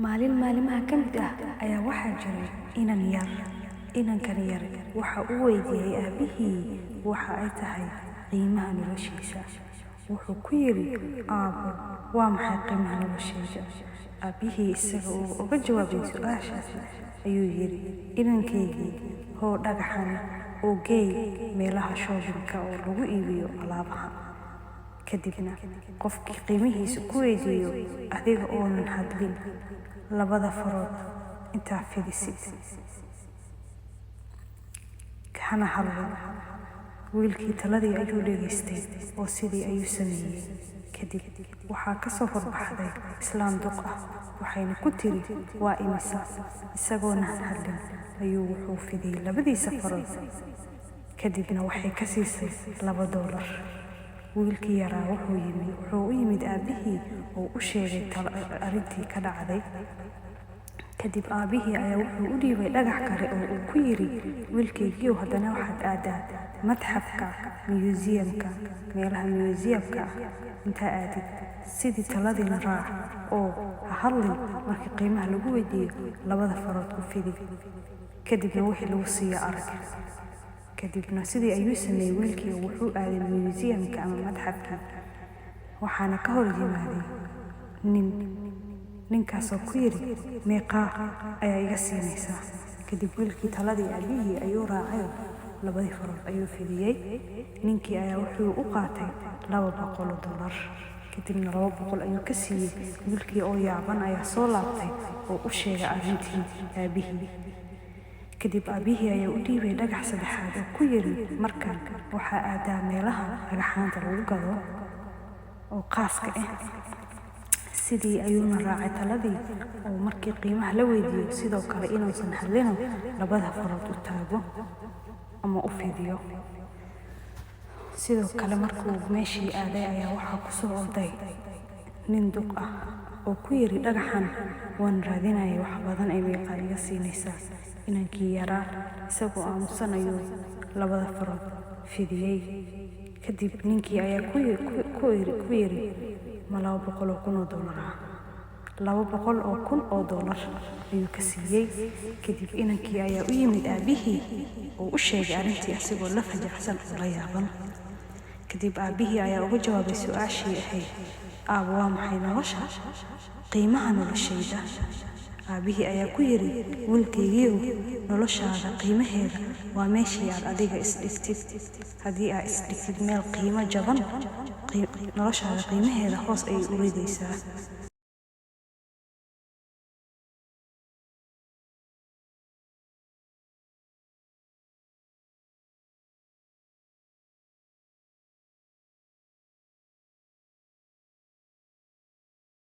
Maalin maalimaha ka mid ah ayaa waxaa jiray inan yar. Inankan yar waxa uu weydiiyey aabihii waxa ay tahay qiimaha noloshiisa. Wuxuu ku yidhi, Aabbo, waa maxay qiimaha noloshayda? Aabihii isaga oo uga jawaabay su'aashaas ayuu yidhi, Inankaygii, hoo dhagaxan oo geey meelaha shoobinka oo lagu iibiyo alaabaha. Kadibna qofkii qiimihiisa ku weydiiyo adiga oonan hadlin, labada farood intaa fidisid kana hadlin. Wiilkii taladii ayuu dhegaystay oo sidii ayuu sameeyey. Kadib waxaa ka soo horbaxday islaan duq ah, waxayna ku tiri, Waa imisa? Isagoona hadlin ayuu wuxuu fidiyey labadiisa farood. Kadibna waxay ka siisay $2. Wiilkii yaraa wuxuu u yimid aabihii oo u sheegay arrintii ka dhacday. Kadib aabihii ayaa wuxuu u dhiibay dhagax kale oo uu ku yidhi, Wiilkaygiiyow, haddana waxaad aadaa madxafka museumka, meelaha museumka ah. Intaa aadid sidii taladiina raac oo ha hadlin markii qiimaha lagu weydiiyo, labada farood ku fidi. Kadibna wixii lagu siiyo arag. Kadibna sidii ayuu sameeyey wiilkii oo wuxuu aaday museumka ama madxafka. Waxaana ka hor yimaaday ninkaasoo ku yidhi, Meeqaa ayaa iga siinaysaa? Kadib wiilkii taladii aabihii ayuu raacay, labadii farood ayuu fidiyey. Ninkii ayaa wuxuu u qaatay $200. Kadibna 200 ayuu ka siiyey. Wiilkii oo yaaban ayaa soo laabtay oo u sheegay arrintii aabihii. Kadib aabihii ayaa u dhiibay dhagax saddexaad oo ku yidhi, Markan waxaa aadaa meelaha dhagaxaanta lagu gado oo qaaska ah. Sidii ayuuna raacay taladii oo markii qiimaha la weydiiyo sidoo kale inuusan hadlin, labada farood u taago ama u fidiyo. Sidoo kale markuu meeshii aaday ayaa waxaa ku soo orday nin duq ah oo ku yidhi, Dhagaxan waan raadinayay, wax badan ay meeqa iga siinaysaa? Inankii yaraa isagoo aamusan ayuu labada farood fidiyey. Kadib ninkii ayaa ku yidhi, Ma $200,000 ah? $200,000 ayuu ka siiyey. Kadib inankii ayaa u yimid aabihii oo u sheegay arrintii isagoo la fajacsan oo la yaaban. Kadib aabihii ayaa uga jawaabay su'aashii ahayd, Aabbo, waa maxay nolosha? Qiimaha noloshayda? Aabihii ayaa ku yidhi, Wiilkaygiiyow, noloshaada qiimaheeda waa meeshii aad adiga isdhigtid. Haddii aad isdhigtid meel qiimo jaban, noloshaada qiimaheeda hoos ayay u ridaysaa.